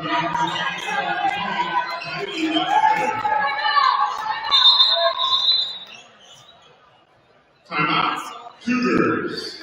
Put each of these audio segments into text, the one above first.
Timeout. Cougars.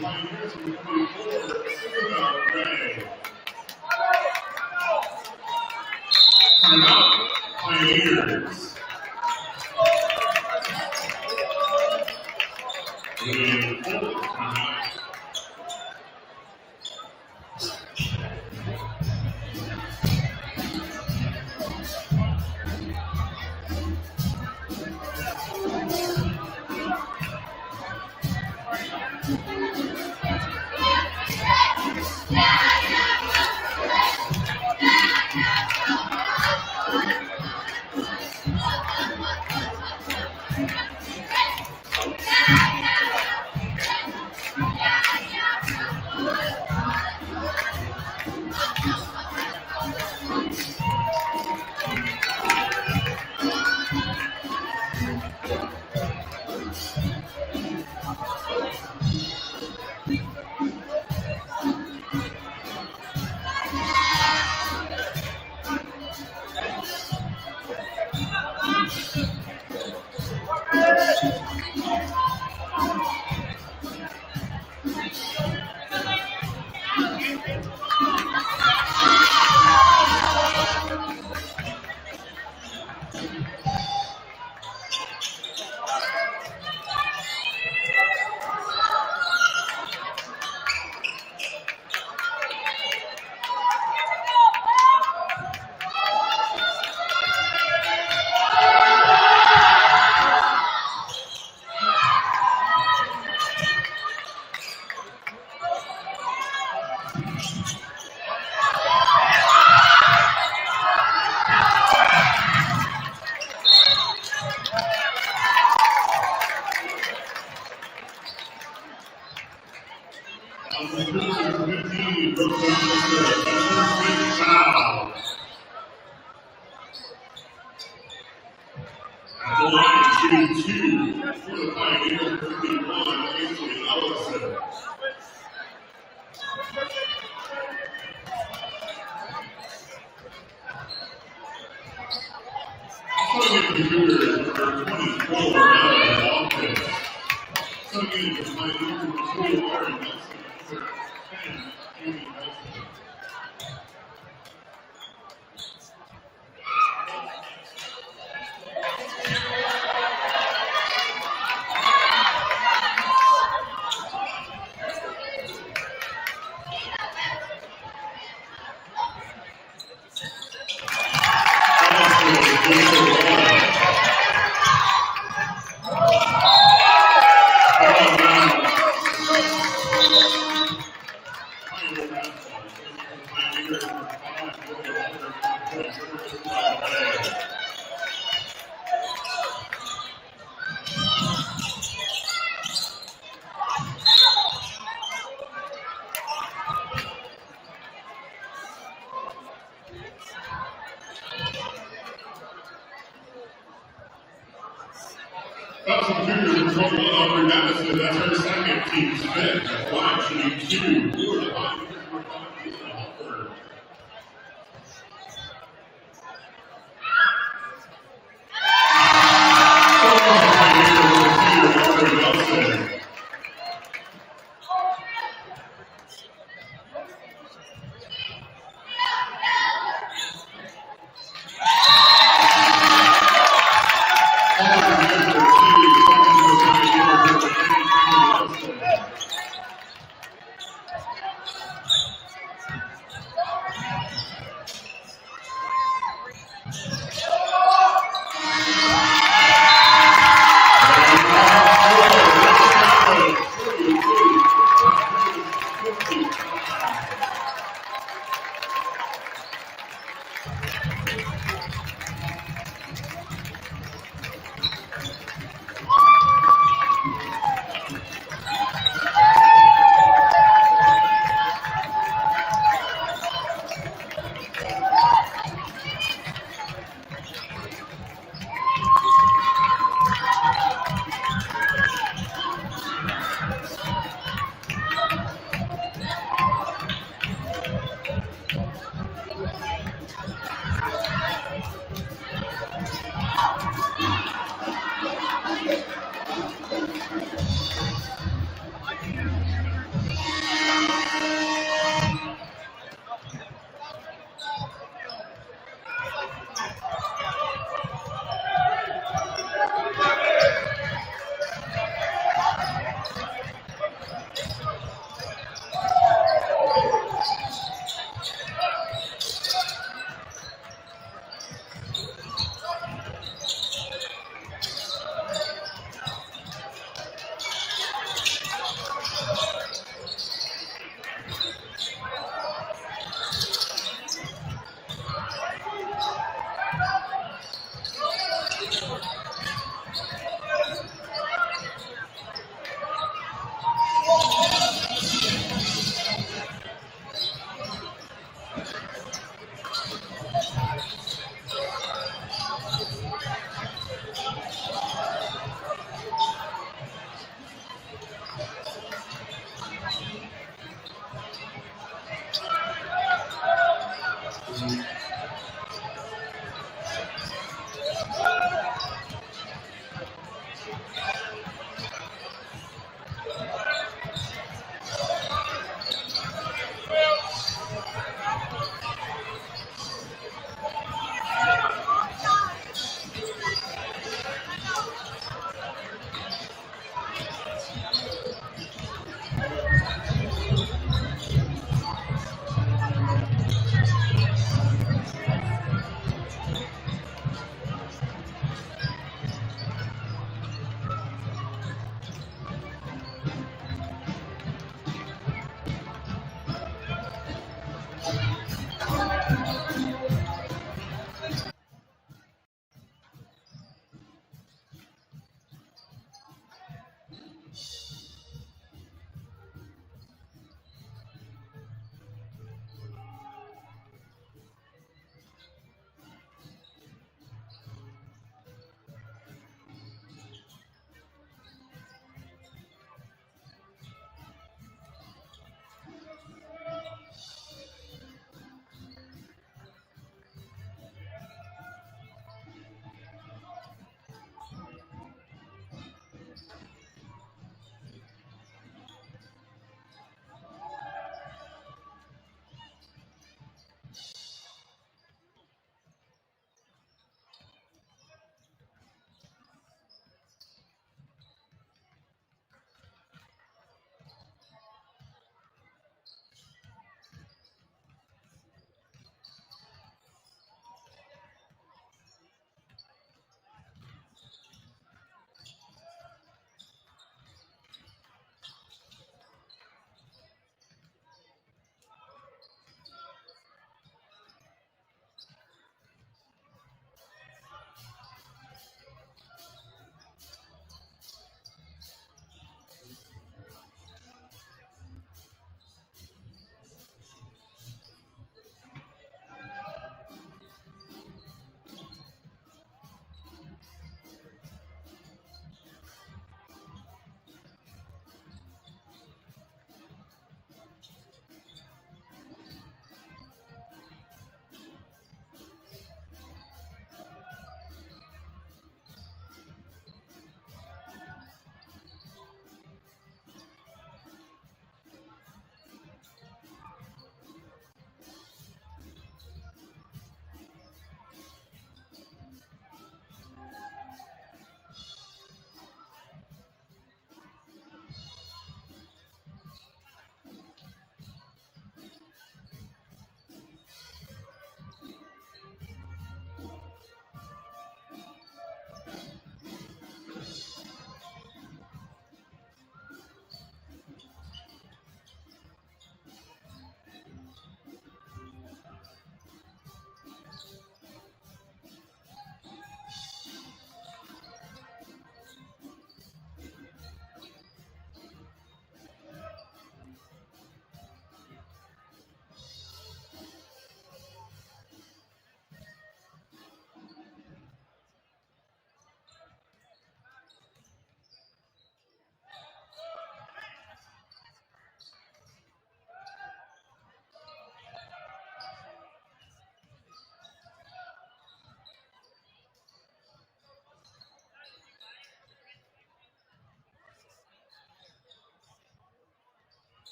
Pioneers from 24, Isabel Ray. Timeout, Pioneers. William Cole, timeout.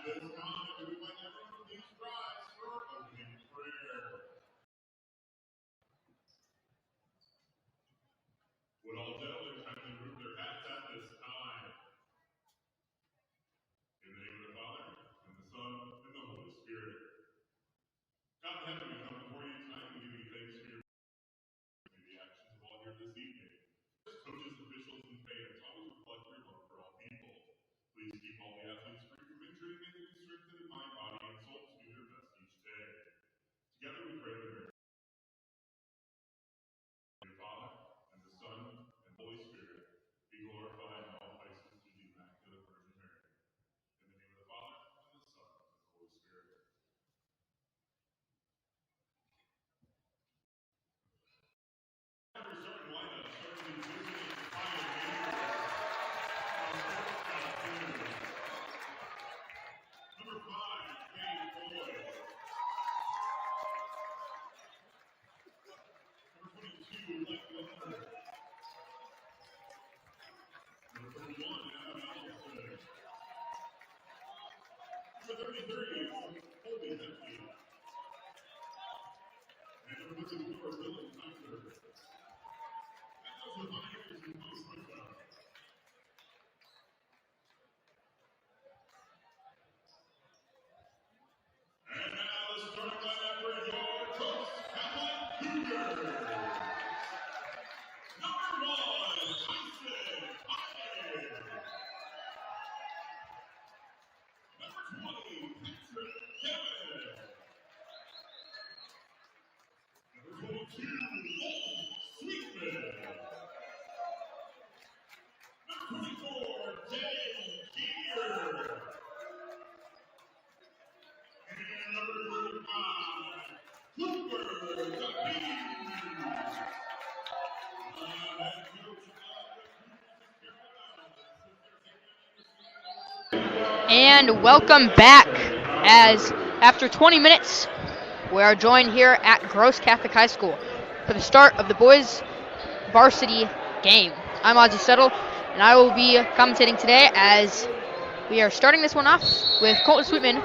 this time, we might everyone please rise for opening prayer. Would all gentlemen kindly remove their hats at this time? In the name of the Father, and the Son, and the Holy Spirit. God in heaven, we come before you tonight and give you thanks for your the actions of all here this evening. Coaches, officials, and fans, always reflect your love for all people. Please keep all the athletes free from injury and make them strengthened in mind, body, and soul to do their best each day. Together we pray the Father, and the Son, and the Holy Spirit be glorified in all places through the Immaculate Virgin Mary. In the name of the Father, and the Son, and the Holy Spirit. Our starting lineup starts in visiting Pioneer. Number 5, Kate Boyd. Number 22, Blake Lumber. Number 31, Adam Allison. Number 33, Colby Hempkey. And number 54, Dylan Tucker. And those are Myers and Costa. And now the starting lineup for your Coast Calhoun Cougars. Number 1, Tyson Hyde. Number 20, Patrick Kevin. Number 22, Lowell Sweetman. Number 24, Dave Keir. And number 35, Cooper Duffy. And welcome back, as after 20 minutes, we are joined here at Gross Catholic High School for the start of the boys' varsity game. I'm Ozzy Settle, and I will be commentating today as we are starting this one off with Colton Sweetman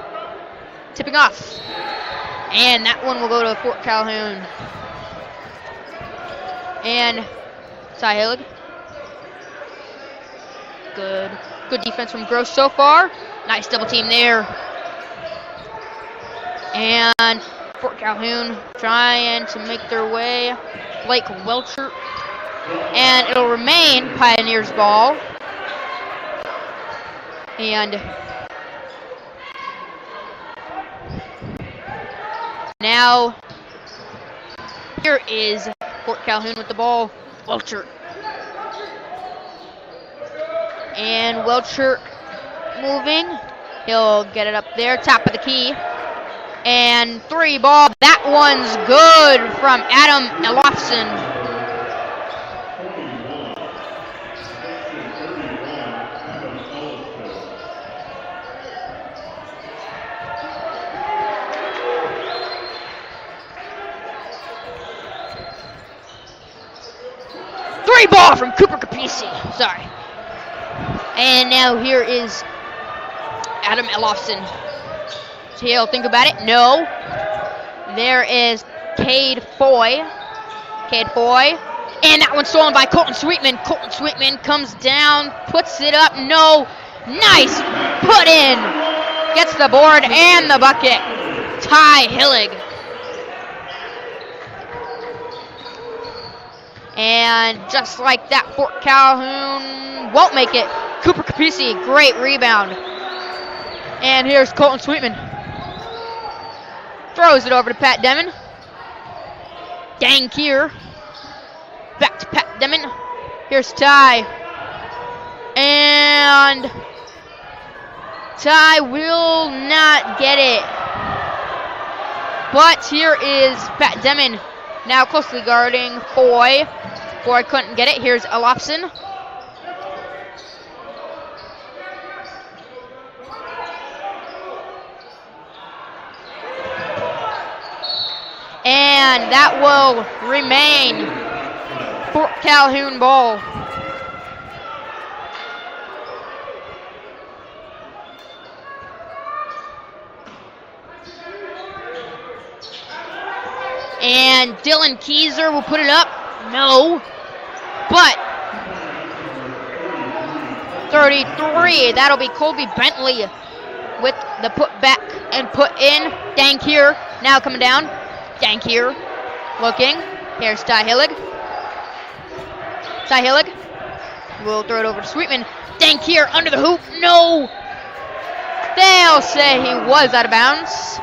tipping off. And that one will go to Fort Calhoun. And Ty Hillig. Good defense from Gross so far. Nice double team there. And Fort Calhoun trying to make their way. Blake Welcher. And it'll remain Pioneers' ball. And now here is Fort Calhoun with the ball. Welcher. And Welcher moving. He'll get it up there, top of the key. And 3 ball. That one's good from Adam Elofson. Three ball from Cooper Capisi. Sorry. And now here is Adam Elofson. He'll think about it. No. There is Cade Foy. And that one's stolen by Colton Sweetman. Colton Sweetman comes down, puts it up. No. Nice put in. Gets the board and the bucket. Ty Hillig. And just like that, Fort Calhoun won't make it. Cooper Capisi, great rebound. And here's Colton Sweetman. Throws it over to Pat Demon. Dang Keir. Back to Pat Demon. Here's Ty. And Ty will not get it. But here is Pat Demon. Now closely guarding Foy. Foy couldn't get it. Here's Elofson. And that will remain Fort Calhoun ball. And Dylan Keyser will put it up. No. But 33. That'll be Colby Bentley with the put back and put in. Dank here. Now coming down. Dank here. Looking. Here's Ty Hillig. Ty Hillig will throw it over to Sweetman. Dank here under the hoop. No. They'll say he was out of bounds.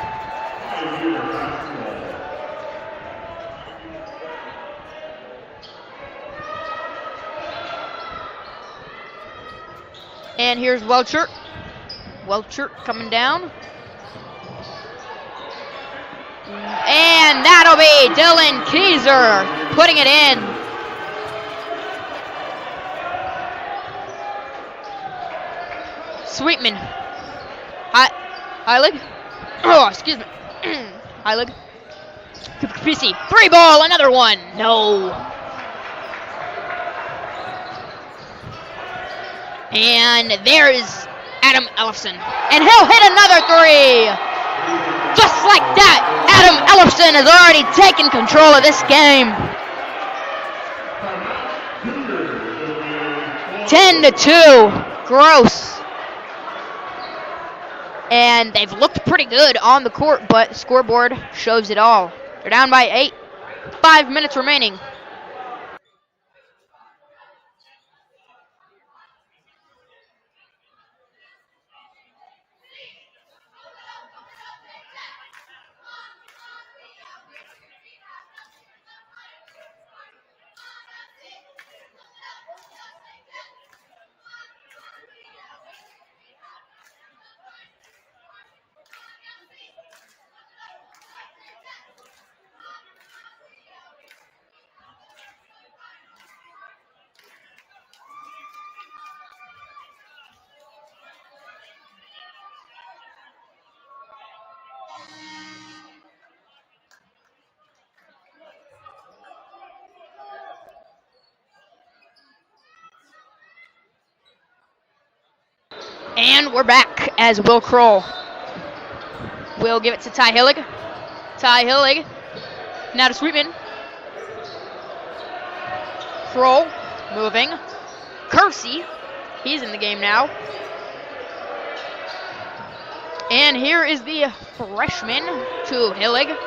And here's Welcher. Welcher coming down. And that'll be Dylan Keyser putting it in. Sweetman. Heilig. Oh, excuse me. Heilig. Capisi. 3-ball, another one. No. And there is Adam Ellefson. And he'll hit another 3. Just like that, Adam Ellefson has already taken control of this game. 10-2. Gross. And they've looked pretty good on the court, but the scoreboard shows it all. They're down by 8. 5 minutes remaining. And we're back as Will Kroll will give it to Ty Hillig. Ty Hillig. Now to Sweetman. Kroll moving. Kersey. He's in the game now. And here is the freshman to Hillig.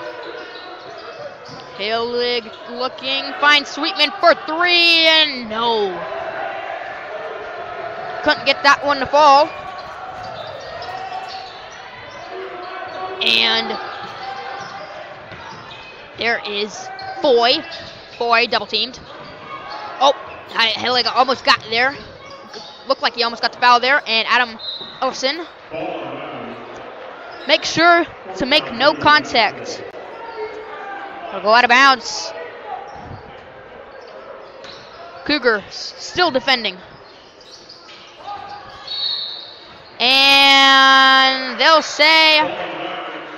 Hillig looking. Finds Sweetman for 3 and no. Couldn't get that one to fall. And there is Foy. Foy double teamed. Oh, Hillig almost got there. Looked like he almost got the foul there. And Adam Ellefson. Make sure to make no contact. It'll go out of bounds. Cougar still defending. And they'll say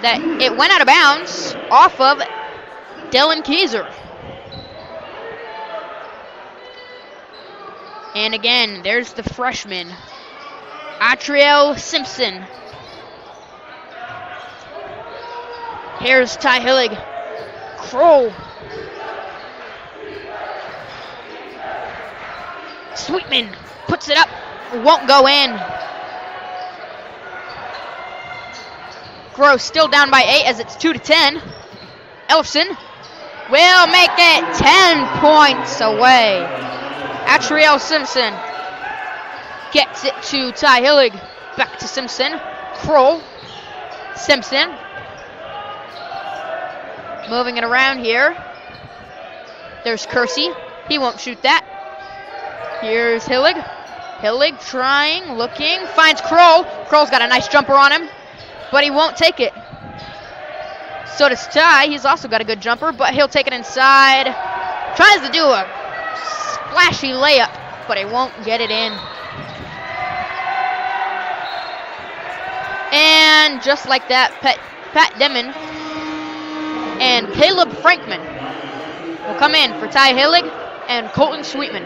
that it went out of bounds off of Dylan Keyser. And again, there's the freshman, Atriel Simpson. Here's Ty Hillig. Kroll. Sweetman puts it up. Won't go in. Gross still down by 8 as it's 2-10. Ellefson will make it 10 points away. Atriel Simpson gets it to Ty Hillig. Back to Simpson. Kroll. Simpson. Moving it around here. There's Kersey. He won't shoot that. Here's Hillig. Hillig trying, looking, finds Kroll. Kroll's got a nice jumper on him, but he won't take it. So does Ty. He's also got a good jumper, but he'll take it inside. Tries to do a splashy layup, but he won't get it in. And just like that, Pat Demon and Caleb Frankman will come in for Ty Hillig and Colton Sweetman.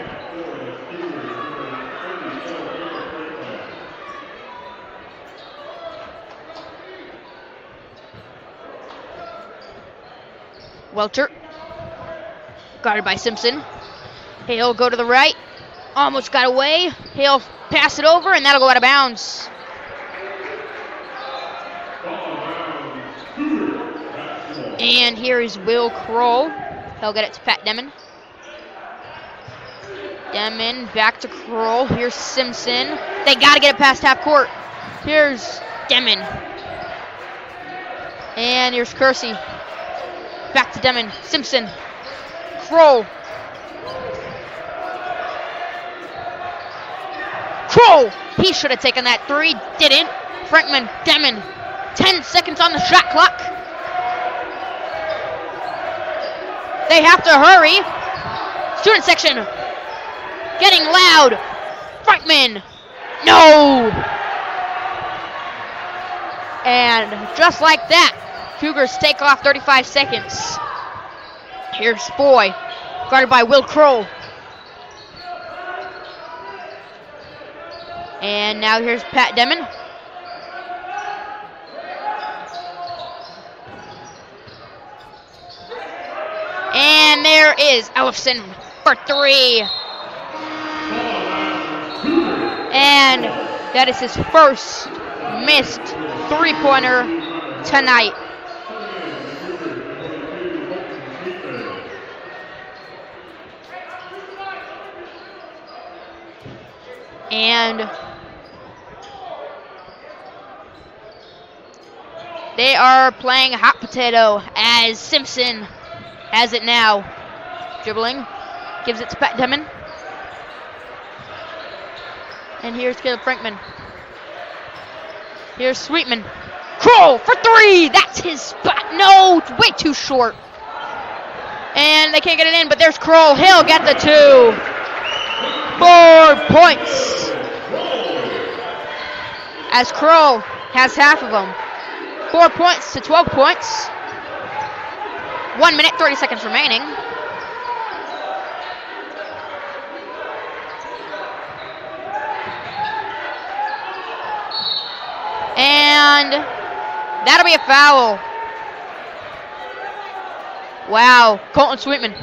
Welcher. Guarded by Simpson. Hale go to the right. Almost got away. Hale pass it over, and that'll go out of bounds. And here is Will Kroll. He'll get it to Pat Demon. Demon back to Kroll. Here's Simpson. They got to get it past half court. Here's Demon. And here's Kersey. Back to Demon. Simpson. Kroll. Kroll! He should have taken that three. Didn't. Frankman. Demon. 10 seconds on the shot clock. They have to hurry. Student section. Getting loud. Frankman. No. And just like that, Cougars take off 35 seconds. Here's Foy, guarded by Will Kroll. And now here's Pat Demon. And there is Ellefson for three. And that is his first missed three-pointer tonight. And they are playing hot potato as Simpson has it now. Dribbling, gives it to Pat Demon. And here's Caleb Frankman. Here's Sweetman. Kroll for three! That's his spot. No, it's way too short. And they can't get it in, but there's Kroll. He'll get the two. 4 points. As Kroll has half of them. 4 points to 12 points. 1 minute, 30 seconds remaining. And that'll be a foul. Wow, Colton Sweetman.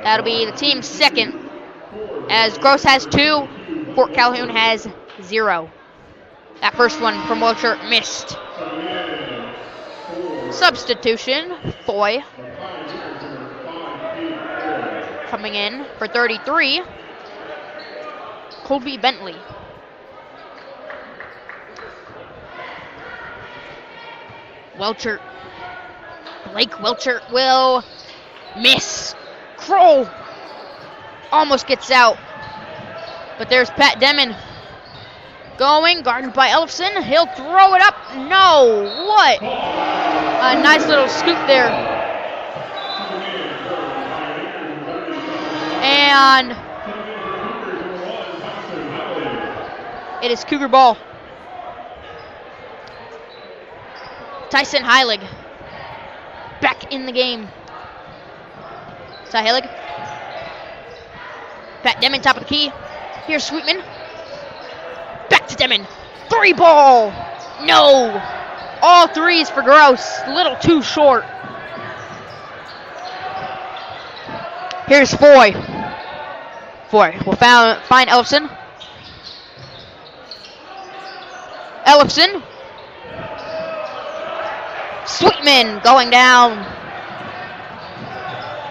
That'll be the team's second. As Gross has 2, Fort Calhoun has 0. That first one from Welcher missed. Substitution, Foy. Coming in for 33. Colby Bentley. Welcher. Blake Welcher will miss. Kroll almost gets out. But there's Pat Demon. Going, guarded by Ellefson. He'll throw it up. No, what? A nice little scoop there. And it is Cougar ball. Tyson Heilig back in the game. Ty Heilig. Pat Demon, top of the key. Here's Sweetman. Back to Demon. 3 ball. No. All threes for Gross. A little too short. Here's Foy. Foy will find Ellefson. Ellefson. Sweetman going down.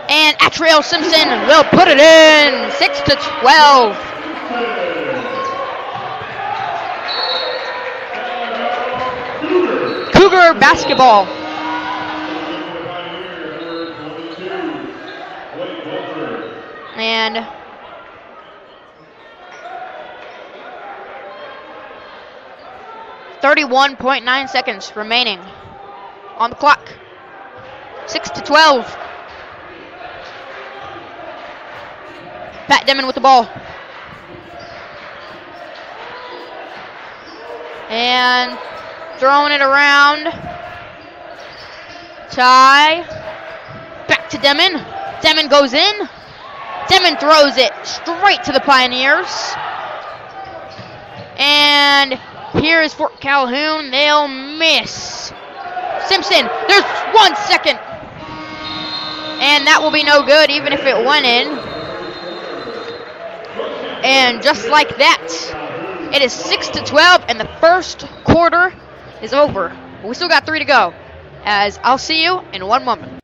And Atriel Simpson will put it in. 6-12. Cougar basketball. And .9 seconds remaining on the clock. 6-12. Pat Demon with the ball. And throwing it around. Ty. Back to Demon. Demon goes in. Demon throws it straight to the Pioneers. And Here is for Calhoun. They'll miss. Simpson, there's 1 second. And that will be no good, even if it went in. And just like that, it is 6-12, and the first quarter is over. But we still got 3 to go, as I'll see you in 1 moment.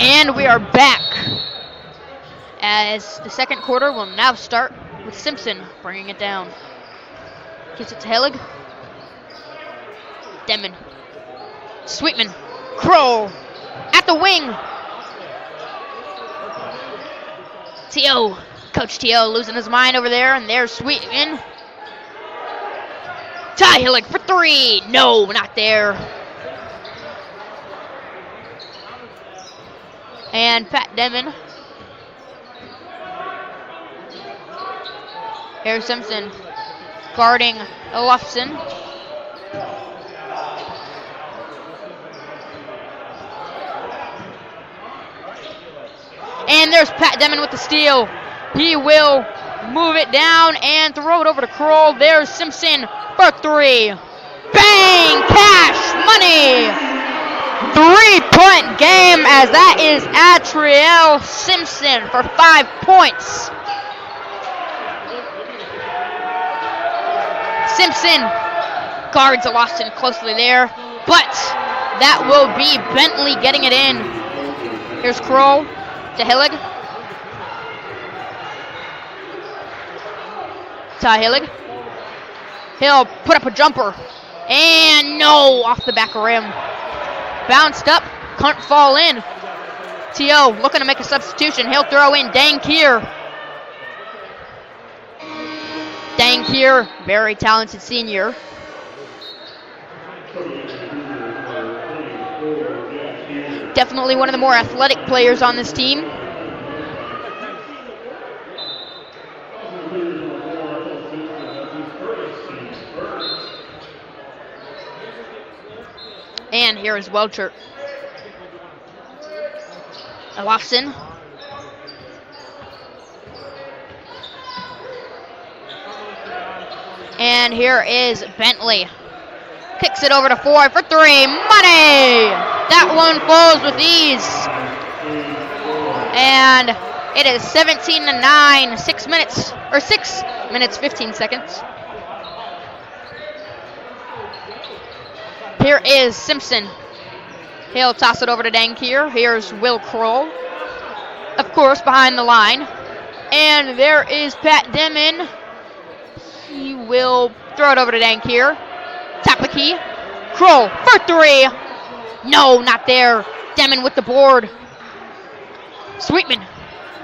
And we are back, as the second quarter will now start with Simpson bringing it down. Gives it to Hillig. Demon. Sweetman. Kroll. At the wing. T.O. Coach T.O. losing his mind over there, and there's Sweetman. Ty Hillig for 3. No, not there. And Pat Demon. Here's Simpson guarding Lufson. And there's Pat Demon with the steal. He will move it down and throw it over to Kroll. There's Simpson for 3. Bang! Cash money! 3-point game, as that is Atriel Simpson for 5 points. Simpson guards Lofton closely there, but that will be Bentley getting it in. Here's Kroll to Hillig. Ty Hillig. He'll put up a jumper. And no, off the back rim. Bounced up, couldn't fall in. T.O. looking to make a substitution. He'll throw in Dang Kier. Dang Kier, very talented senior. Definitely one of the more athletic players on this team. And here is Welcher. Lofson. And here is Bentley. Kicks it over to Foy for 3. Money! That one falls with ease. And it is 17-9. 6 minutes, 15 seconds. Here is Simpson. He'll toss it over to Dankier. Here's Will Kroll. Of course, behind the line. And there is Pat Demon. He will throw it over to Dankier. Tap the key. Kroll for 3. No, not there. Demon with the board. Sweetman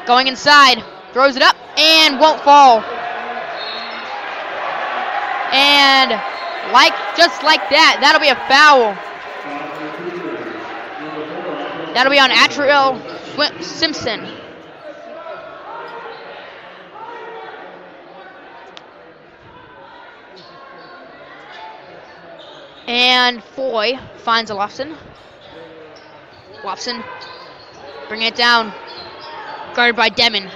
going inside. Throws it up and won't fall. And just like that, that'll be a foul. That'll be on Atriel Simpson. And Foy finds a Lofson. Lofson bringing it down. Guarded by Demon.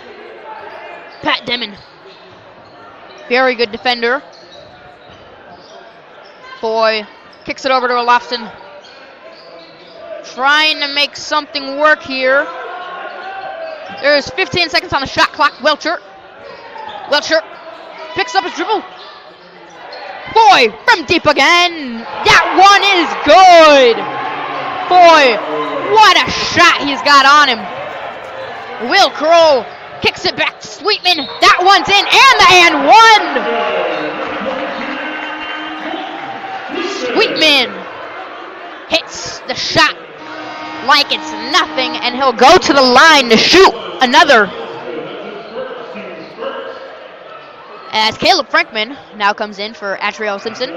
Pat Demon. Very good defender. Foy kicks it over to Lofson. trying to make something work here. There's 15 seconds on the shot clock. Welcher picks up his dribble. Boy, from deep again. That one is good. Boy, what a shot he's got on him. Will Kroll kicks it back to Sweetman. That one's in, and the and one. Sweetman hits the shot like it's nothing, and he'll go to the line to shoot another. As Caleb Frankman now comes in for Atriel Simpson.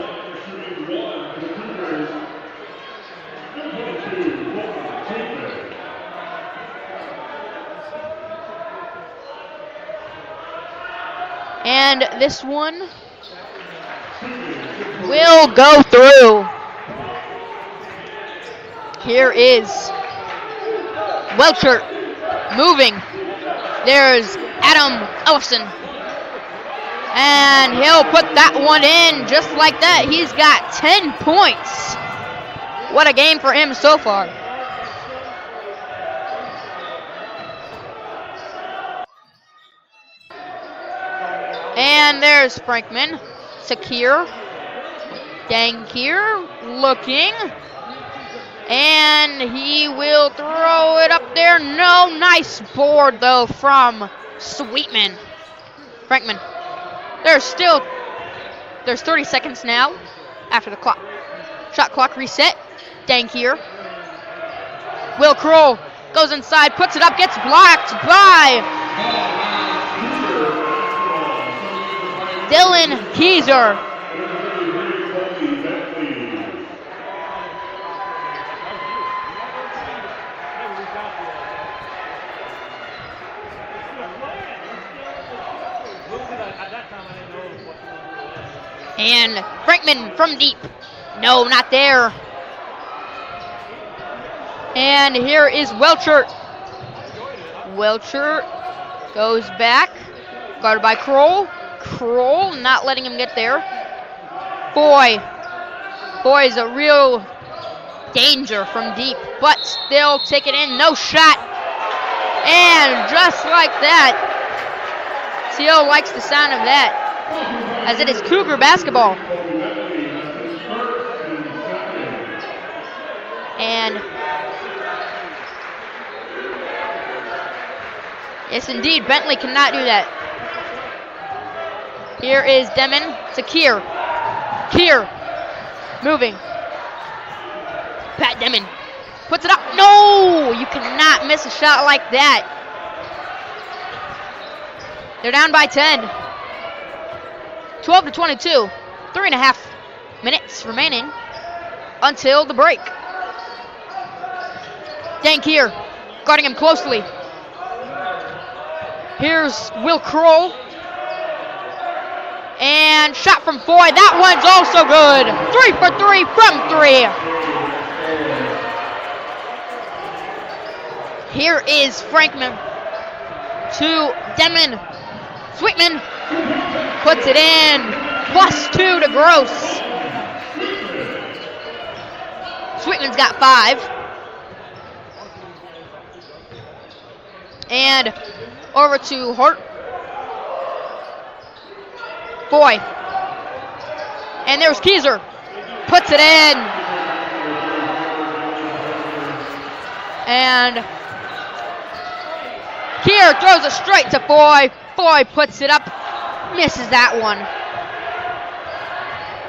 And this one will go through. Here is Welcher moving. There's Adam Ellison. And he'll put that one in just like that. He's got 10 points. What a game for him so far. And there's Frankman. Sakir. Dankir looking. And he will throw it up there. No, nice board though from Sweetman. Frankman. There's 30 seconds now after the clock. Shot clock reset. Dankir. Will Kroll goes inside, puts it up, gets blocked by Dylan Keyser. And Frankman from deep. No, not there. And here is Welcher. Welcher goes back. Guarded by Kroll. Kroll not letting him get there. Boy is a real danger from deep, but still take it in. No shot. And just like that, Teal likes the sound of that, as it is Cougar basketball. And yes, indeed, Bentley cannot do that. Here is Demon to Kier. Kier moving. Pat Demon puts it up. No, you cannot miss a shot like that. They're down by 10. 12-22. 3.5 minutes remaining until the break. Dankir guarding him closely. Here's Will Kroll. And shot from Foy. That one's also good. 3 for 3 from 3. Here is Frankman to Demon. Sweetman puts it in. +2 to Gross. Sweetman's got 5. And over to Hart. Boy. And there's Keyser. Puts it in. And Kier throws it straight to Foy. Foy puts it up. Misses that one.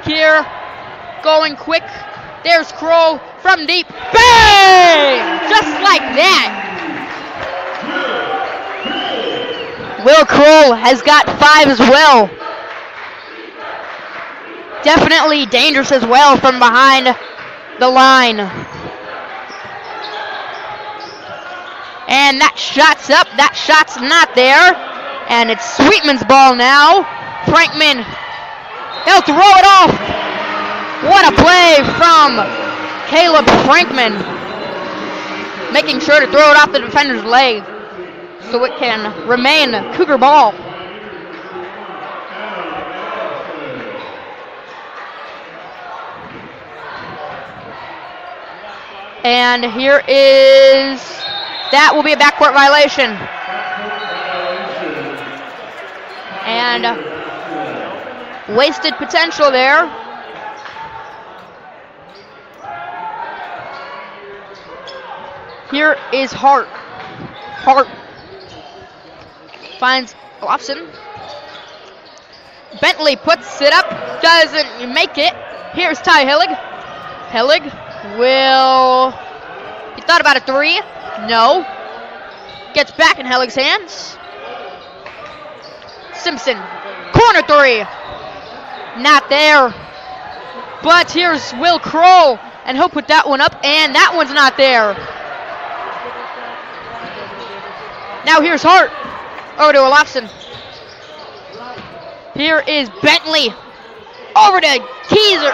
Kier going quick. There's Kroll from deep. Bang! Just like that. Will Kroll has got 5 as well. Definitely dangerous as well from behind the line. And that shot's up. That shot's not there. And it's Sweetman's ball now. Frankman. He'll throw it off. What a play from Caleb Frankman. Making sure to throw it off the defender's leg so it can remain Cougar ball. And here is, that will be a backcourt violation. And wasted potential there. Here is Hart. Hart finds Lobson. Bentley puts it up, doesn't make it. Here's Ty Hillig. Hillig will, he thought about a three. No. Gets back in Hillig's hands. Simpson, corner three. Not there. But here's Will Kroll, and he'll put that one up, and that one's not there. Now here's Hart. Over to Olofsson. Here is Bentley. Over to Keyser.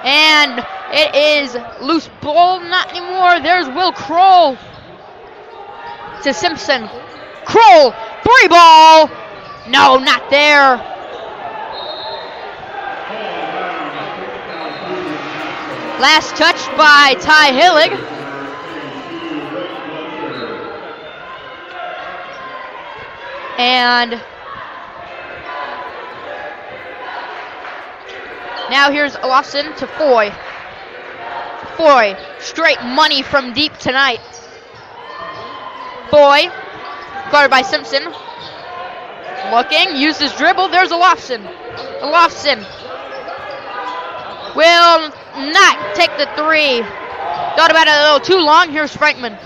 And it is loose ball, not anymore. There's Will Kroll. To Simpson. Kroll, three ball. No, not there. Last touch by Ty Hillig. And now here's Olofsson to Foy. Foy, straight money from deep tonight. Foy, guarded by Simpson. Looking, used his dribble. There's Olofsson. Olofsson will not take the three. Thought about it a little too long. Here's Frankman.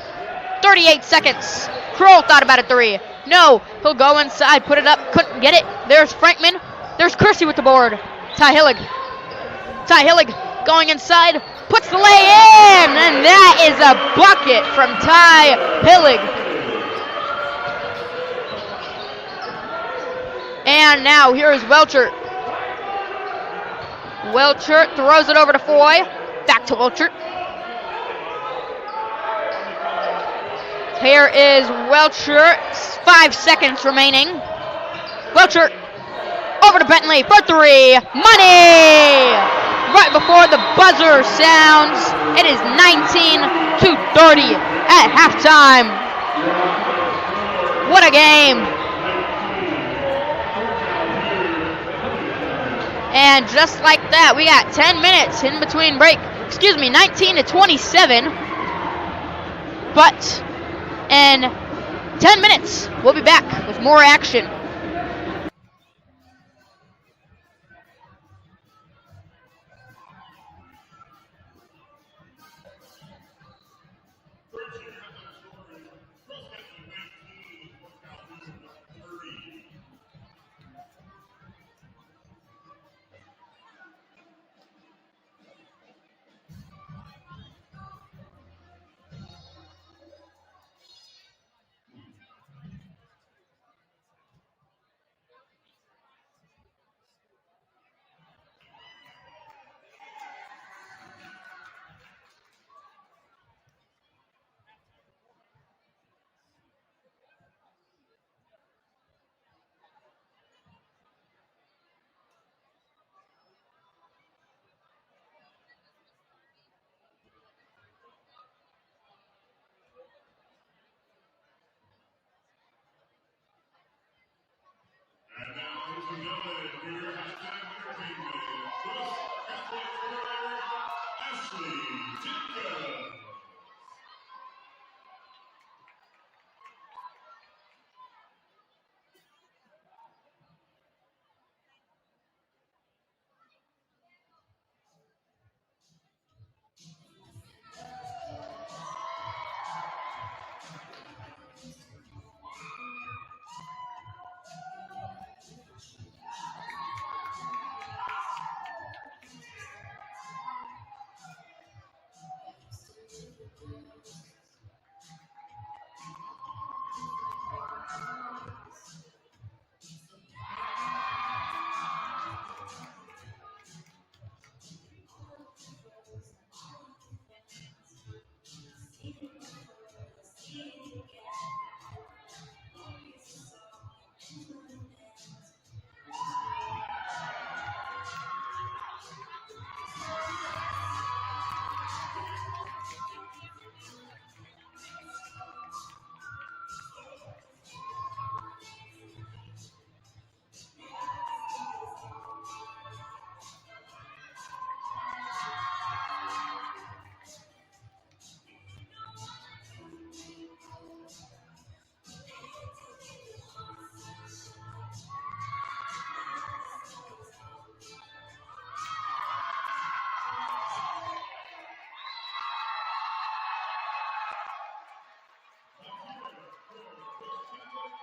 38 seconds. Kroll thought about a three. No, he'll go inside, put it up, couldn't get it. There's Frankman. There's Kersey with the board. Ty Hillig. Ty Hillig going inside, puts the lay in, and that is a bucket from Ty Hillig. And now here's Welchert. Welchert throws it over to Foy. Back to Welchert. Here is Welchert. 5 seconds remaining. Welchert over to Bentley for three. Money! Right before the buzzer sounds. It is 19-30 at halftime. What a game. And just like that, we got 10 minutes in between break. 19-27. But in 10 minutes, we'll be back with more action.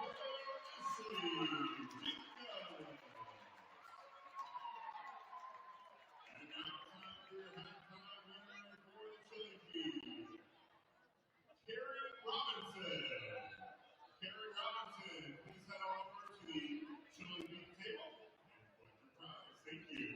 Please head on over to the chili beef table and collect your prize. Thank you.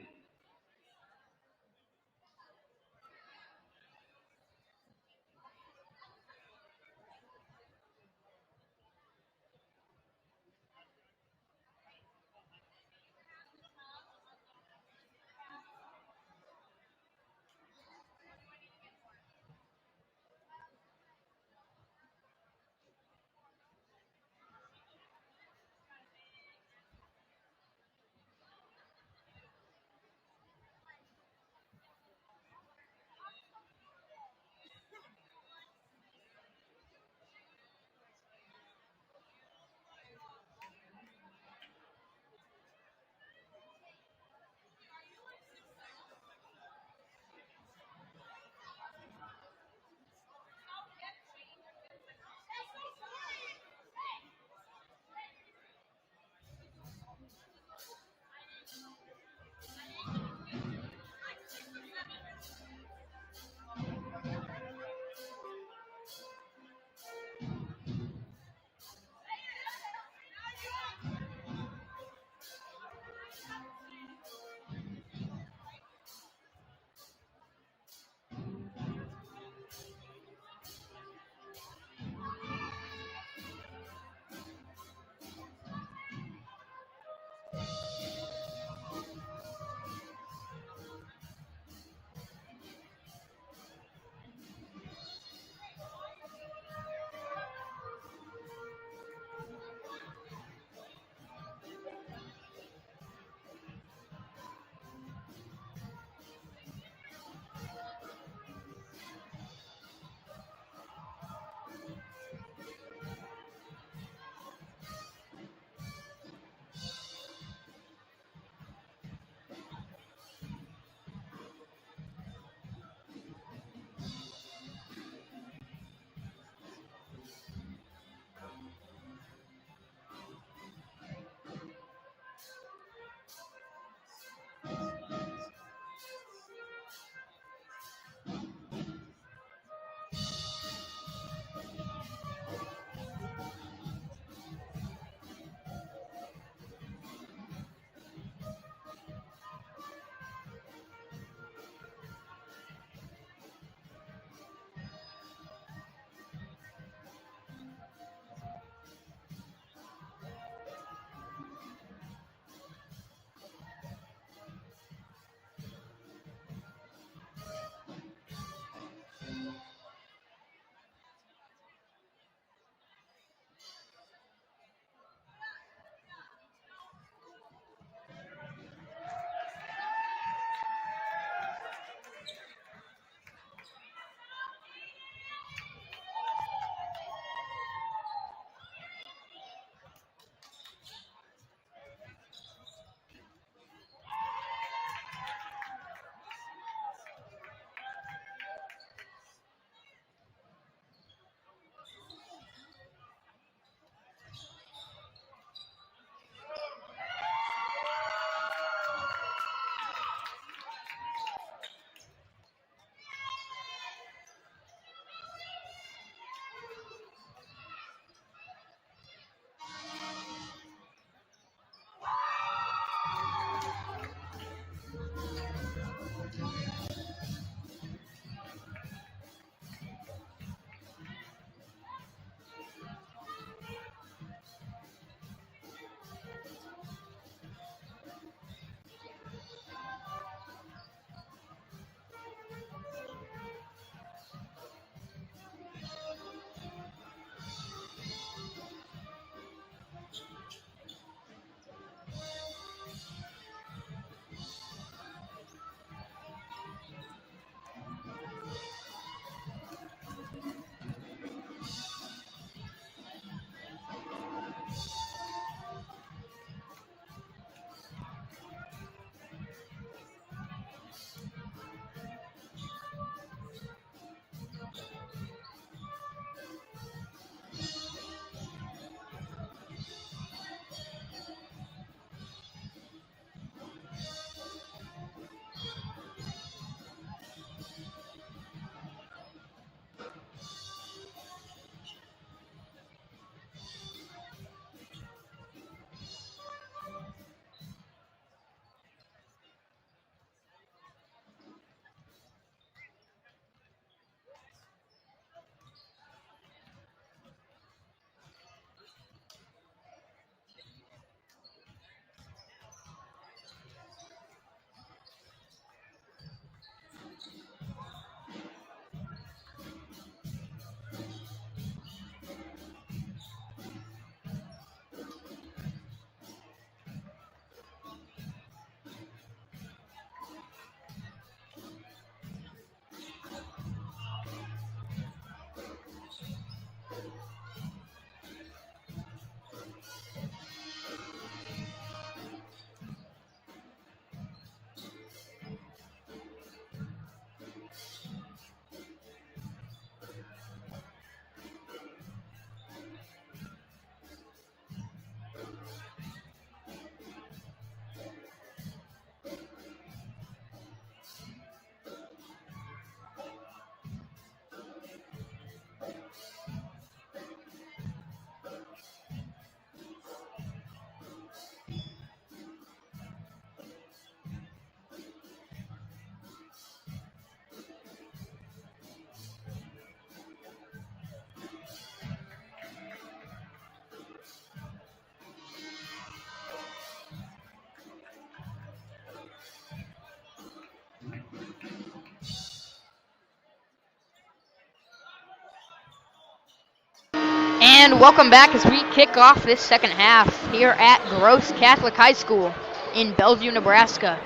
And welcome back as we kick off this second half here at Gross Catholic High School in Bellevue, Nebraska.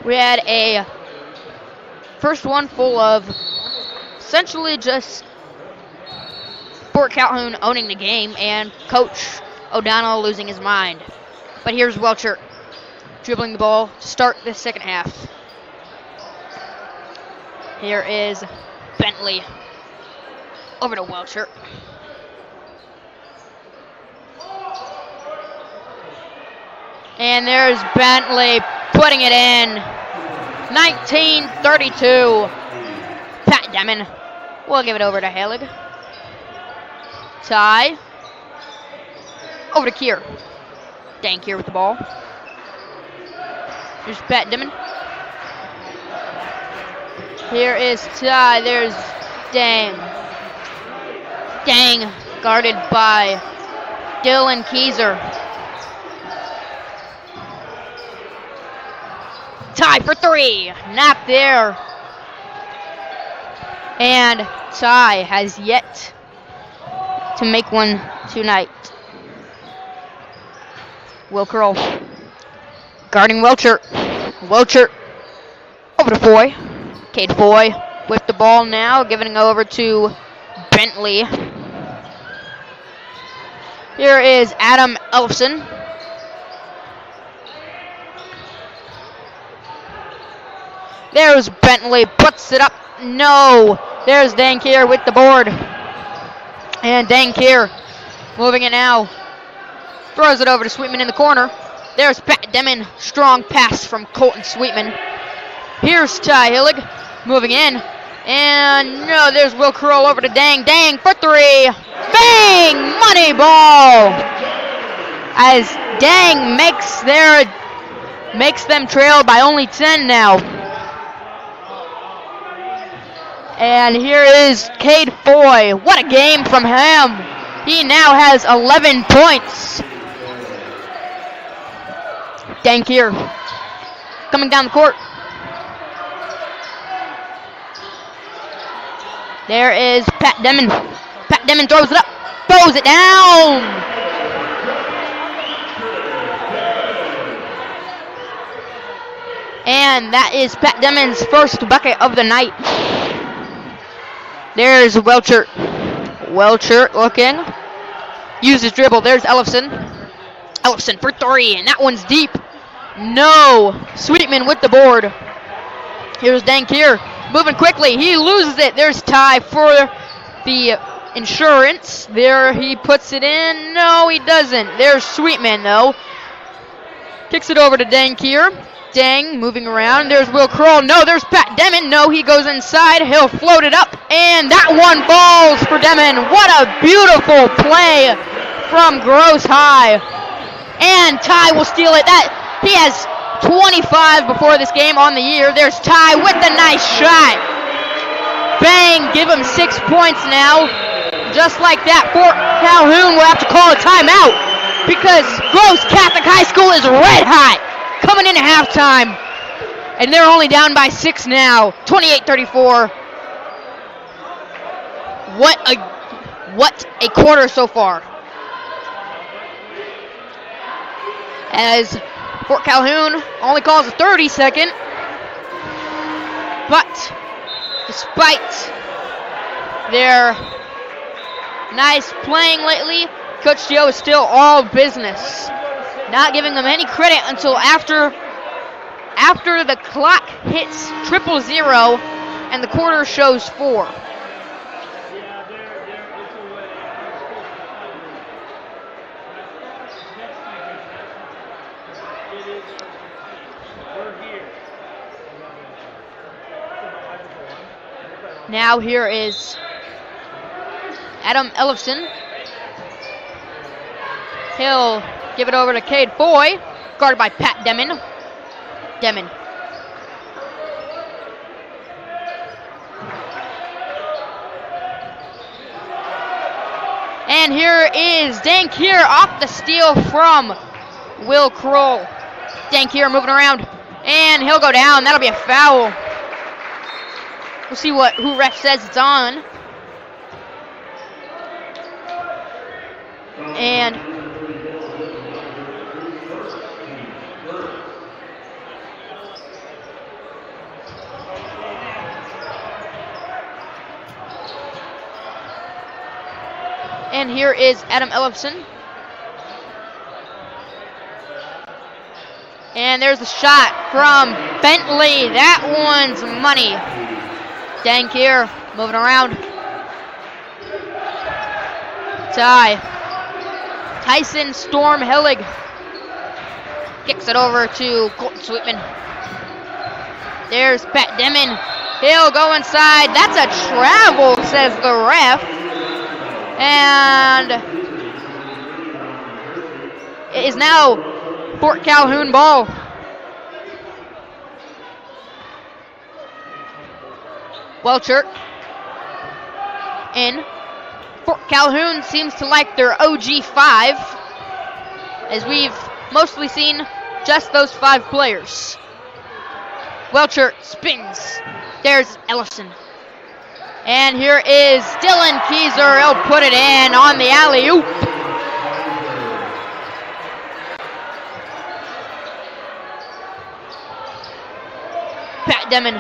We had a first one full of essentially just Fort Calhoun owning the game and Coach O'Donnell losing his mind. But here's Welcher dribbling the ball to start this second half. Here is Bentley. Over to Welcher. And there's Bentley putting it in. 19-32. Pat Demon will give it over to Halig. Ty. Over to Kier. Dan Kier with the ball. Here's Pat Demon. Here is Ty. There's Dang. Dang, guarded by Dylan Keyser. Ty for three, not there. And Ty has yet to make one tonight. Will Curl guarding Welcher. Welcher over to Foy. Cade Foy with the ball now, giving it over to Bentley. Here is Adam Elfson. There's Bentley, puts it up. No. There's Dankier with the board. And Dankier moving it now. Throws it over to Sweetman in the corner. There's Pat Demon. Strong pass from Colton Sweetman. Here's Ty Hillig moving in. And no, there's Will Curl over to Dang. Dang for three. Bang! Money ball! As Dang makes them trail by only 10 now. And here is Cade Foy. What a game from him. He now has 11 points. Dankier coming down the court. There is Pat Demon. Pat Demon throws it up. Throws it down. And that is Pat Demon's first bucket of the night. There's Welcher. Welcher looking. Uses dribble. There's Ellefson. Ellefson for three, and that one's deep. No. Sweetman with the board. Here's Dankier moving quickly. He loses it. There's Ty for the insurance. There he puts it in. No, he doesn't. There's Sweetman, though. Kicks it over to Dankier. Dang, moving around. There's Will Kroll. No, there's Pat Demon. No, he goes inside. He'll float it up, and that one falls for Demon. What a beautiful play from Gross High. And Ty will steal it. He has 25 before this game on the year. There's Ty with a nice shot. Bang, give him 6 points now. Just like that, Fort Calhoun will have to call a timeout because Gross Catholic High School is red hot. Coming into halftime, and they're only down by 6 now, 28-34. What a quarter so far. As Fort Calhoun only calls a 30-second, but despite their nice playing lately, Coach Joe is still all business. Not giving them any credit until after the clock hits 000 and the quarter shows 4. Now here is Adam Ellefson. He'll give it over to Cade Foy, guarded by Pat Demon. Demon. And here is Dankier off the steal from Will Kroll. Dankier moving around, and he'll go down. That'll be a foul. We'll see who ref says it's on. And here is Adam Ellefson. And there's a shot from Bentley. That one's money. Dank here, moving around. Tyson Storm Hillig kicks it over to Colton Sweetman. There's Pat Demon. He'll go inside. That's a travel, says the ref. And it is now Fort Calhoun ball. Welcher in. Fort Calhoun seems to like their OG5, as we've mostly seen just those 5 players. Welcher spins. There's Ellison. And here is Dylan Keyser. He'll put it in on the alley-oop. Pat Demon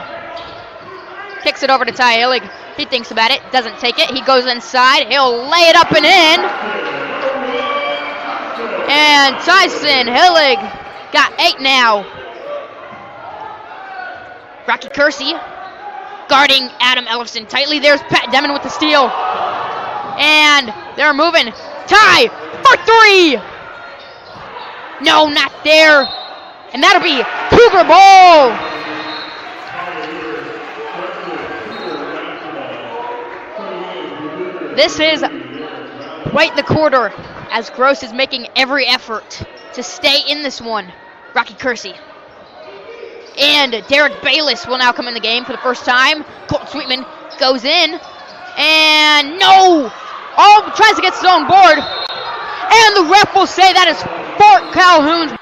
kicks it over to Ty Hillig. He thinks about it, doesn't take it. He goes inside. He'll lay it up and in. And Tyson Hillig got 8 now. Rocky Kersey guarding Adam Ellefson tightly. There's Pat Demon with the steal. And they're moving. Ty for 3. No, not there. And that'll be Cougar ball. This is quite the quarter, as Gross is making every effort to stay in this one. Rocky Kersey. And Derek Bayless will now come in the game for the first time. Colton Sweetman goes in. And no! Oh, tries to get his own board. And the ref will say that is Fort Calhoun's.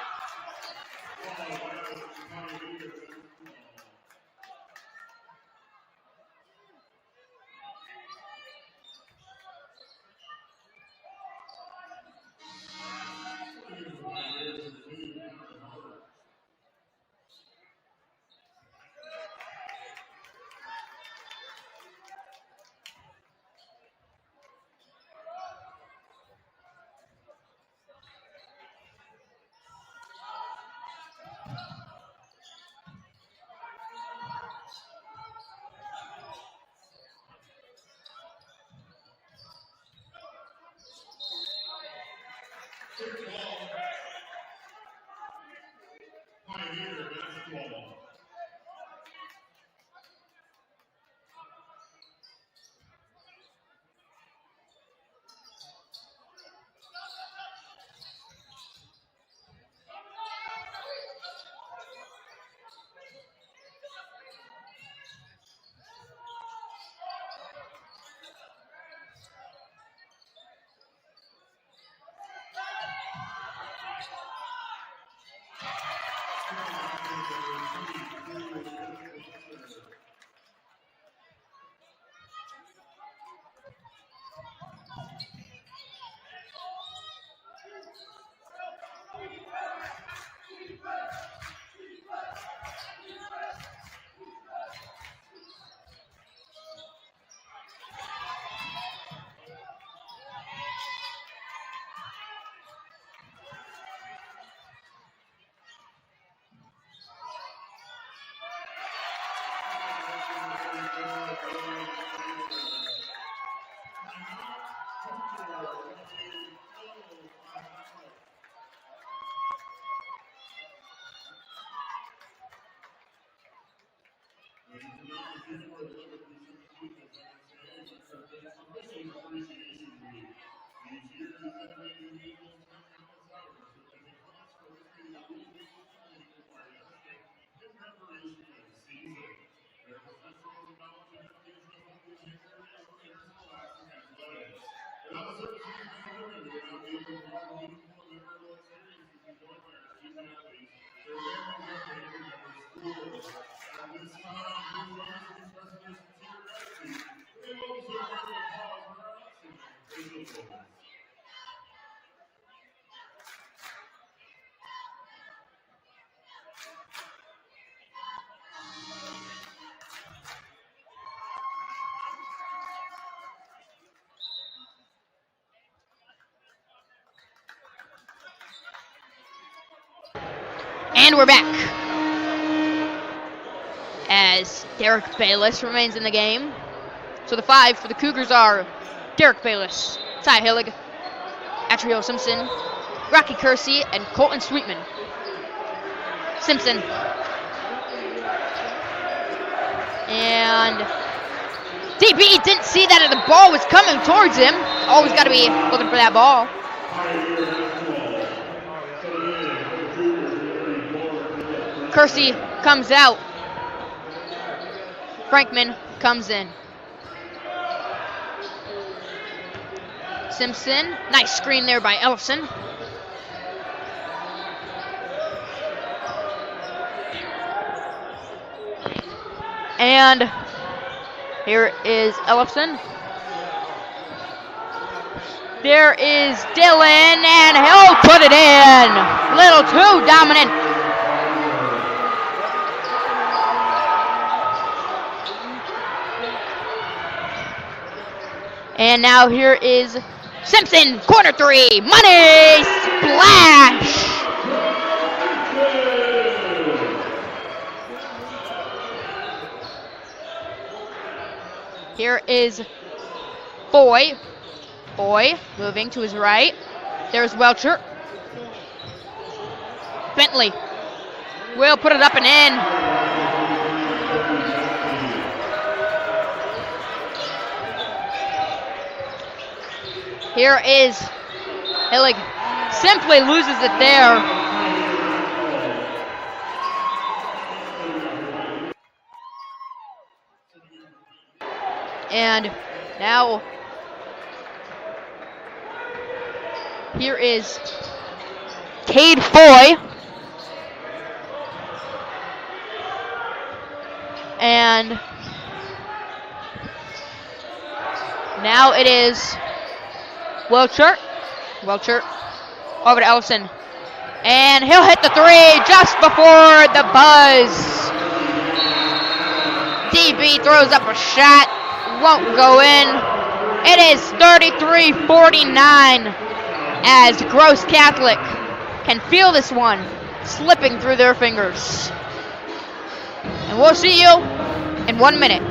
And we're back. As Derek Bayless remains in the game. So the 5 for the Cougars are Derek Bayless, Ty Hillig, Atrio Simpson, Rocky Kersey, and Colton Sweetman. Simpson. And DB didn't see that the ball was coming towards him. Always got to be looking for that ball. Kersey comes out. Frankman comes in. Simpson, nice screen there by Ellison. And here is Ellison. There is Dylan, and he'll put it in. Little too dominant. And now here is Simpson, corner 3, money, splash! Here is Boy. Boy moving to his right. There's Welcher. Bentley will put it up and in. Here is Hillig. Simply loses it there. And now here is Cade Foy. And now it is Welcher over to Ellison. And he'll hit the 3 just before the buzz. DB throws up a shot. Won't go in. It is 33-49 as Gross Catholic can feel this one slipping through their fingers. And we'll see you in 1 minute.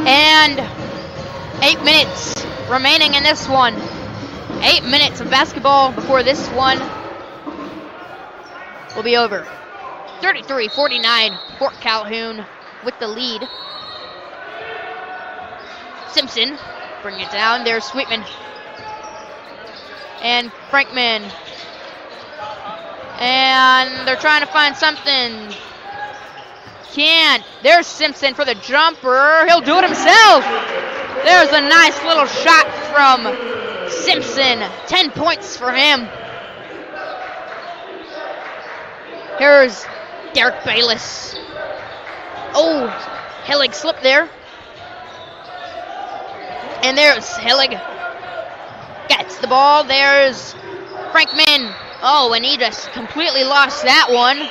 And 8 minutes remaining in this one. 8 minutes of basketball before this one will be over. 33-49, Fort Calhoun with the lead. Simpson bringing it down. There's Sweetman. And Frankman. And they're trying to find something. Can't. There's Simpson for the jumper. He'll do it himself. There's a nice little shot from Simpson. 10 points for him. Here's Derek Bayless. Oh, Hillig slipped there. And there's Hillig. Gets the ball. There's Frankman. Oh, and he just completely lost that one.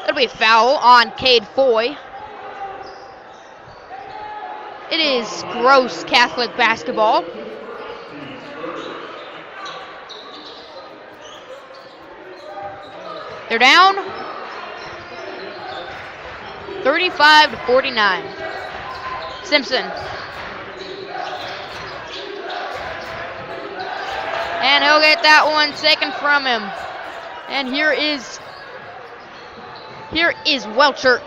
It'll be a foul on Cade Foy. It is Gross Catholic basketball. They're down 35-49. Simpson. And he'll get that one taken from him. And here is Welcher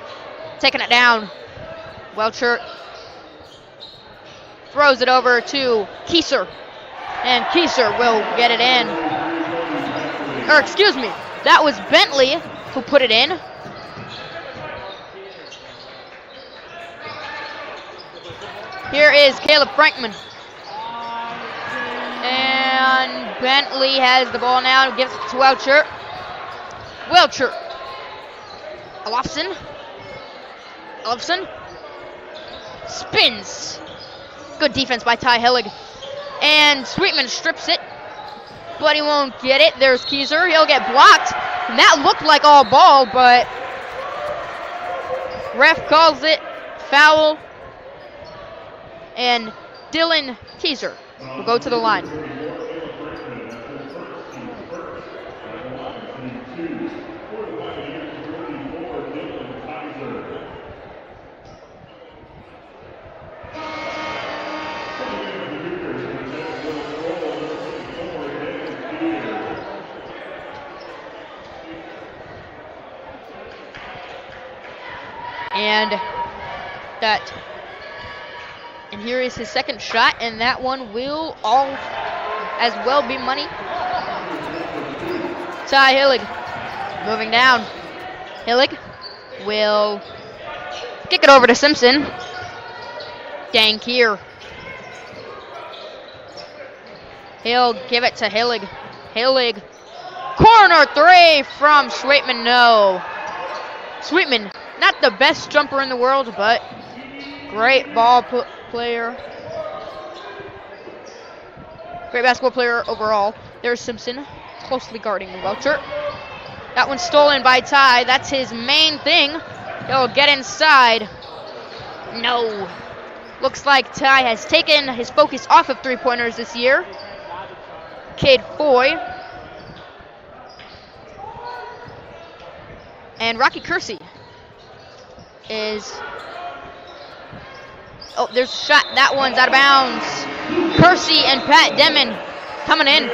taking it down. Welcher throws it over to Kieser. And Kieser will get it in. Or excuse me, that was Bentley who put it in. Here is Caleb Frankman. And Bentley has the ball now, gives it to Welcher. Welcher. Olofsson. Spins. Good defense by Ty Hillig. And Sweetman strips it, but he won't get it. There's Kieser. He'll get blocked. And that looked like all ball, but ref calls it foul. And Dylan Kieser will go to the line. And here is his second shot, and that one will all as well be money. Ty Hillig moving down. Hillig will kick it over to Simpson. Dank here. He'll give it to Hillig. Hillig. Corner three from Sweetman. No. Sweetman, not the best jumper in the world, but great ball player. Great basketball player overall. There's Simpson closely guarding Welcher. That one's stolen by Ty. That's his main thing. He'll get inside. No. Looks like Ty has taken his focus off of three-pointers this year. Cade Foy. And Rocky Kersey is... Oh, there's a shot. That one's out of bounds. Kersey and Pat Demon coming in.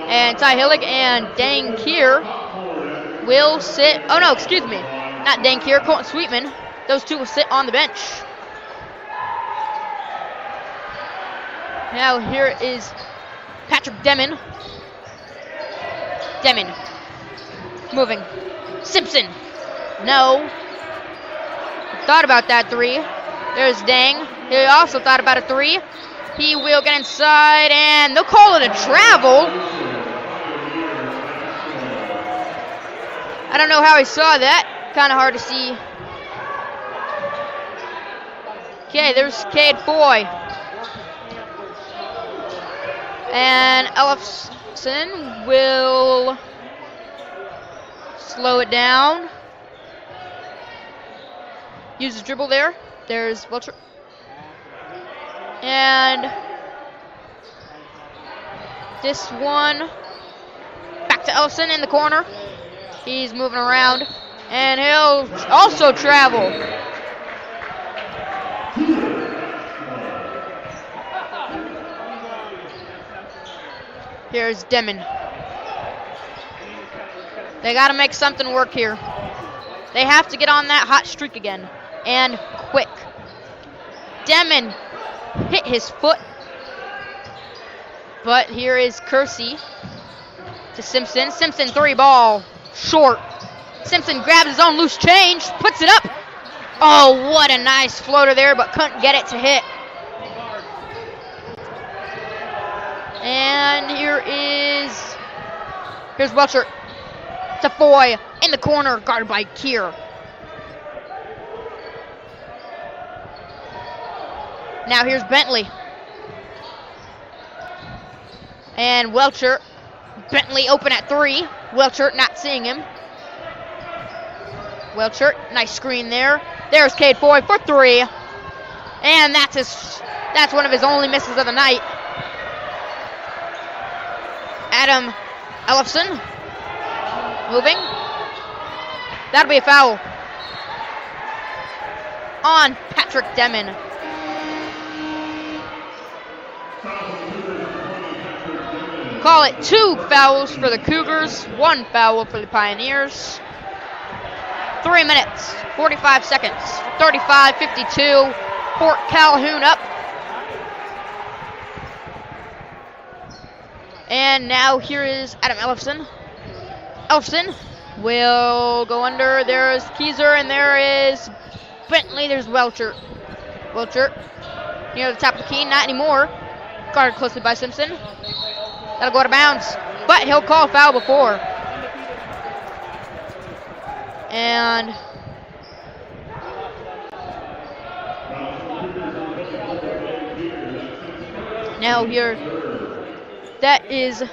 And Ty Hillig and Dang Kier will sit. Oh, no, excuse me. Not Dang Kier, Colton Sweetman. Those two will sit on the bench. Now here is Patrick Demon. Demon. Moving. Simpson. No. Thought about that three. There's Dang. He also thought about a three. He will get inside, and they'll call it a travel. I don't know how he saw that. Kind of hard to see. Okay, there's Cade Foy. And Ellefson will slow it down. Use the dribble there. There's Welcher. And this one back to Ellefson in the corner. He's moving around. And he'll also travel. Here's Demon. They got to make something work here. They have to get on that hot streak again. And quick. Demon hit his foot. But here is Kersey to Simpson. Simpson three ball. Short. Simpson grabs his own loose change. Puts it up. Oh, what a nice floater there, but couldn't get it to hit. And here's Welcher to Foy in the corner, guarded by Kier. Now here's Bentley. And Welcher. Bentley open at three. Welcher not seeing him. Welcher, nice screen there. There's Cade Foy for three. And that's one of his only misses of the night. Adam Ellefson moving. That'll be a foul on Patrick Demon. Call it 2 fouls for the Cougars, 1 foul for the Pioneers. 3 minutes, 45 seconds, 35-52. Fort Calhoun up. And now here is Adam Ellefson. Ellefson will go under. There's Keyser, and there is Bentley. There's Welcher. Welcher near the top of the key. Not anymore. Guarded closely by Simpson. That'll go out of bounds. But he'll call a foul before. And now here, that is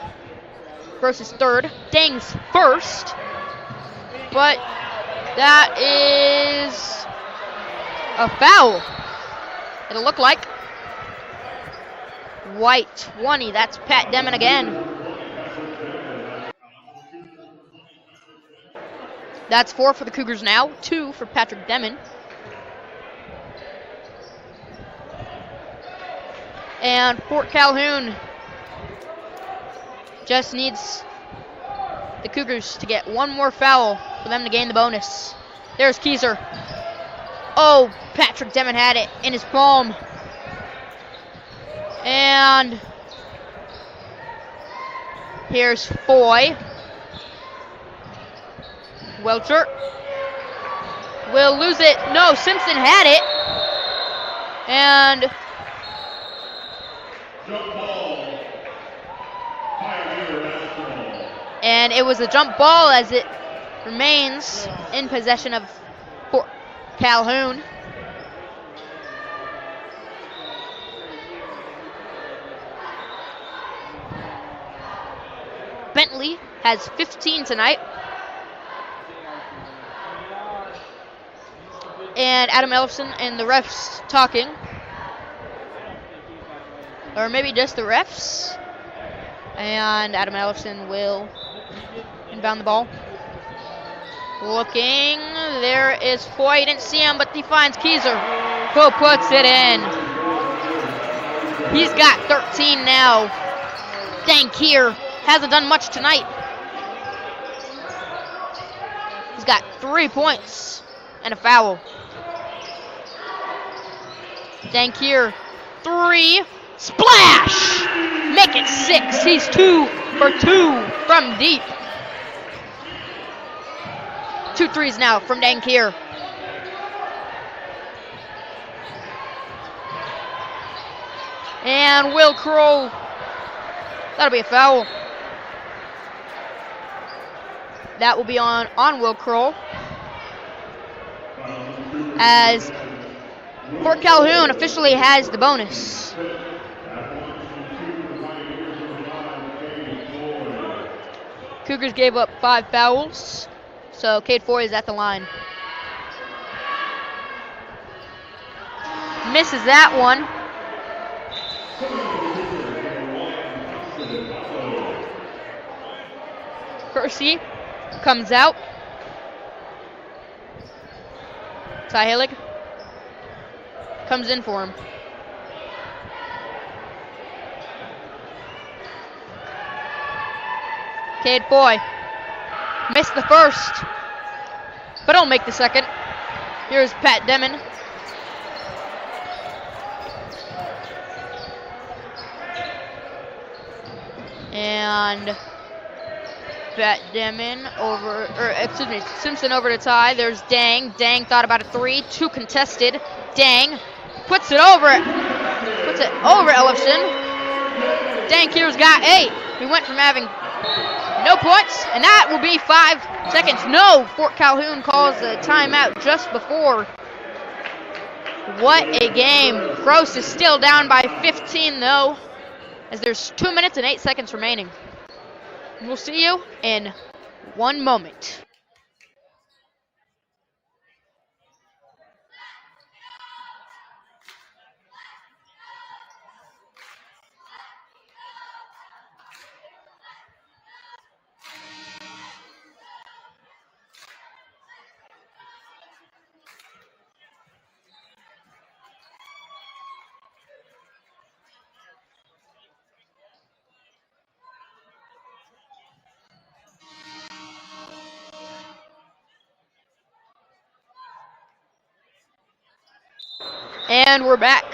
Gross's third. Dang's first. But that is a foul. It'll look like. White 20. That's Pat Demon again. That's 4 for the Cougars now. 2 for Patrick Demon. And Fort Calhoun just needs the Cougars to get one more foul for them to gain the bonus. There's Keyser. Oh, Patrick Demon had it in his palm. And here's Foy. Welcher will lose it. No, Simpson had it. And it was a jump ball as it remains in possession of Fort Calhoun. Bentley has 15 tonight. And Adam Ellefson and the refs talking. Or maybe just the refs. And Adam Ellefson will inbound the ball. Looking. There is Foy. Didn't see him, but he finds Keyser, who puts it in. He's got 13 now. Dang, Keir hasn't done much tonight. He's got 3 points and a foul. Dang, Keir. 3. Splash! Make it 6. He's 2 for 2 from deep. 2 threes now from Dang Keir. And Will Crow. That'll be a foul. That will be on Will Crow. As Fort Calhoun officially has the bonus. Cougars gave up 5 fouls, so Cade Foy is at the line. Misses that one. Kersey comes out. Ty Hillig comes in for him. Cade Foy missed the first, but he'll make the second. Here's Pat Demon. And Pat Demon Simpson over to Ty. There's Dang. Dang thought about a 3. 2 contested. Dang puts it over Ellefson. Dang Keir's got 8. He went from having no points, and that will be 5 seconds. No, Fort Calhoun calls a timeout just before. What a game. Gross is still down by 15 though, as there's 2 minutes and 8 seconds remaining. We'll see you in 1 moment. And we're back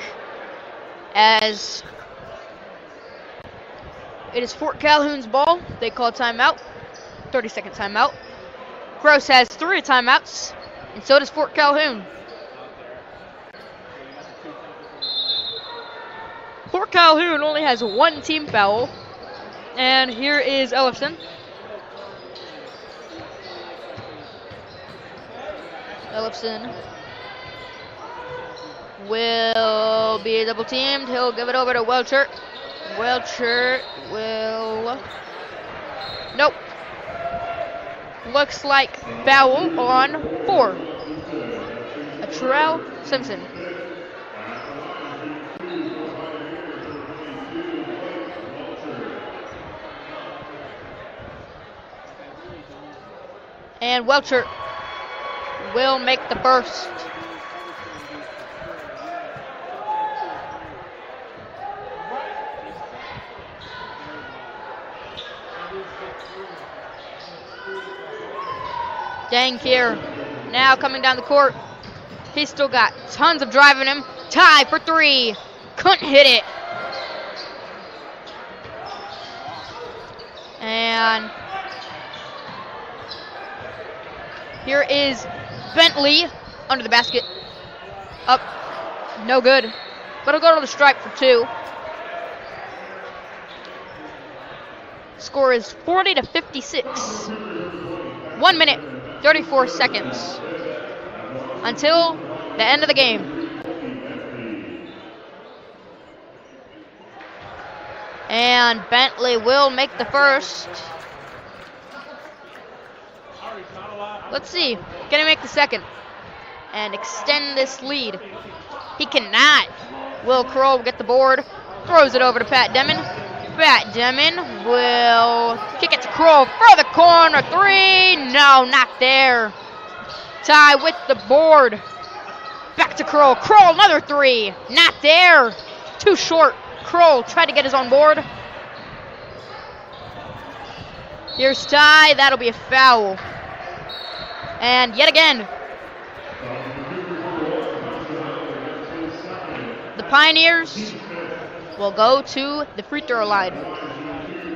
as it is Fort Calhoun's ball. They call timeout, 30-second timeout. Gross has 3 timeouts, and so does Fort Calhoun. Fort Calhoun only has 1 team foul, and here is Ellison. Ellison will be double teamed. He'll give it over to Welcher. Welcher will... Nope. Looks like foul on 4. Terrell Simpson. And Welcher will make the first. Dankier now coming down the court. He's still got tons of drive in him. Ty for 3. Couldn't hit it. And here is Bentley under the basket. Up. No good. But he'll go to the stripe for 2. Score is 40-56. 1 minute, 34 seconds until the end of the game. And Bentley will make the first. Let's see, can he make the second and extend this lead? He cannot. Will Kroll get the board, throws it over to Pat Demon. Pat Demon will kick it to Kroll for the corner 3. No, not there. Ty with the board. Back to Kroll. Kroll, another 3. Not there. Too short. Kroll tried to get his own board. Here's Ty. That'll be a foul. And yet again, the Pioneers will go to the free throw line.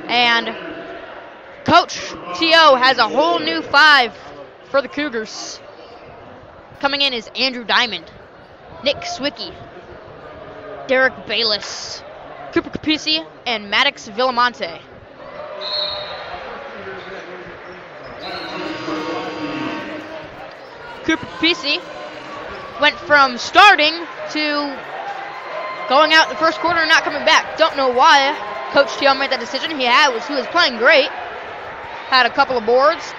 And Coach T.O. has a whole new 5 for the Cougars. Coming in is Andrew Diamond, Nick Swicky, Derek Bayless, Cooper Capisi, and Maddox Villamonte. Cooper Capisi went from starting to going out in the first quarter and not coming back. Don't know why Coach T.O. made that decision. He was playing great. Had a couple of boards.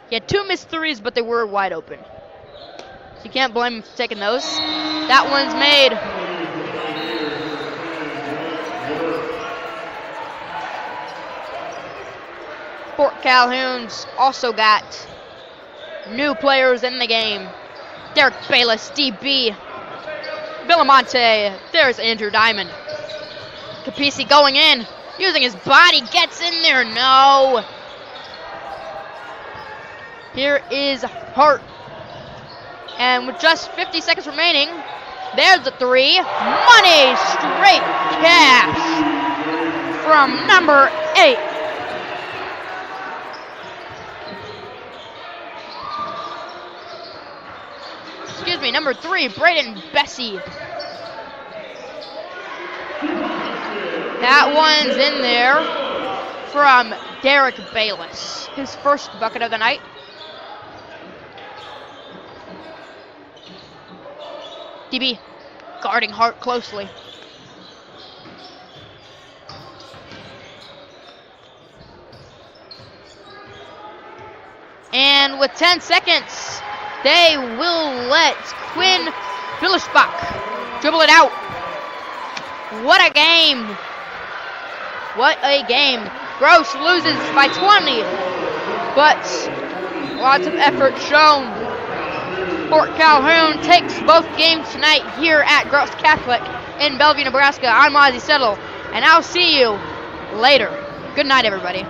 He had 2 missed threes, but they were wide open. So you can't blame him for taking those. That one's made. Fort Calhoun's also got new players in the game. Derek Bayless, DB. Villamonte. There's Andrew Diamond. Capisi going in. Using his body. Gets in there. No. Here is Hart. And with just 50 seconds remaining, there's the 3. Money straight cash from number 8. Excuse me, number 3, Braden Bessie. That one's in there from Derek Bayless. His first bucket of the night. DB guarding Hart closely. And with 10 seconds, they will let Quinn Billischbach dribble it out. What a game. What a game. Gross loses by 20, but lots of effort shown. Fort Calhoun takes both games tonight here at Gross Catholic in Bellevue, Nebraska. I'm Ozzie Settle, and I'll see you later. Good night, everybody.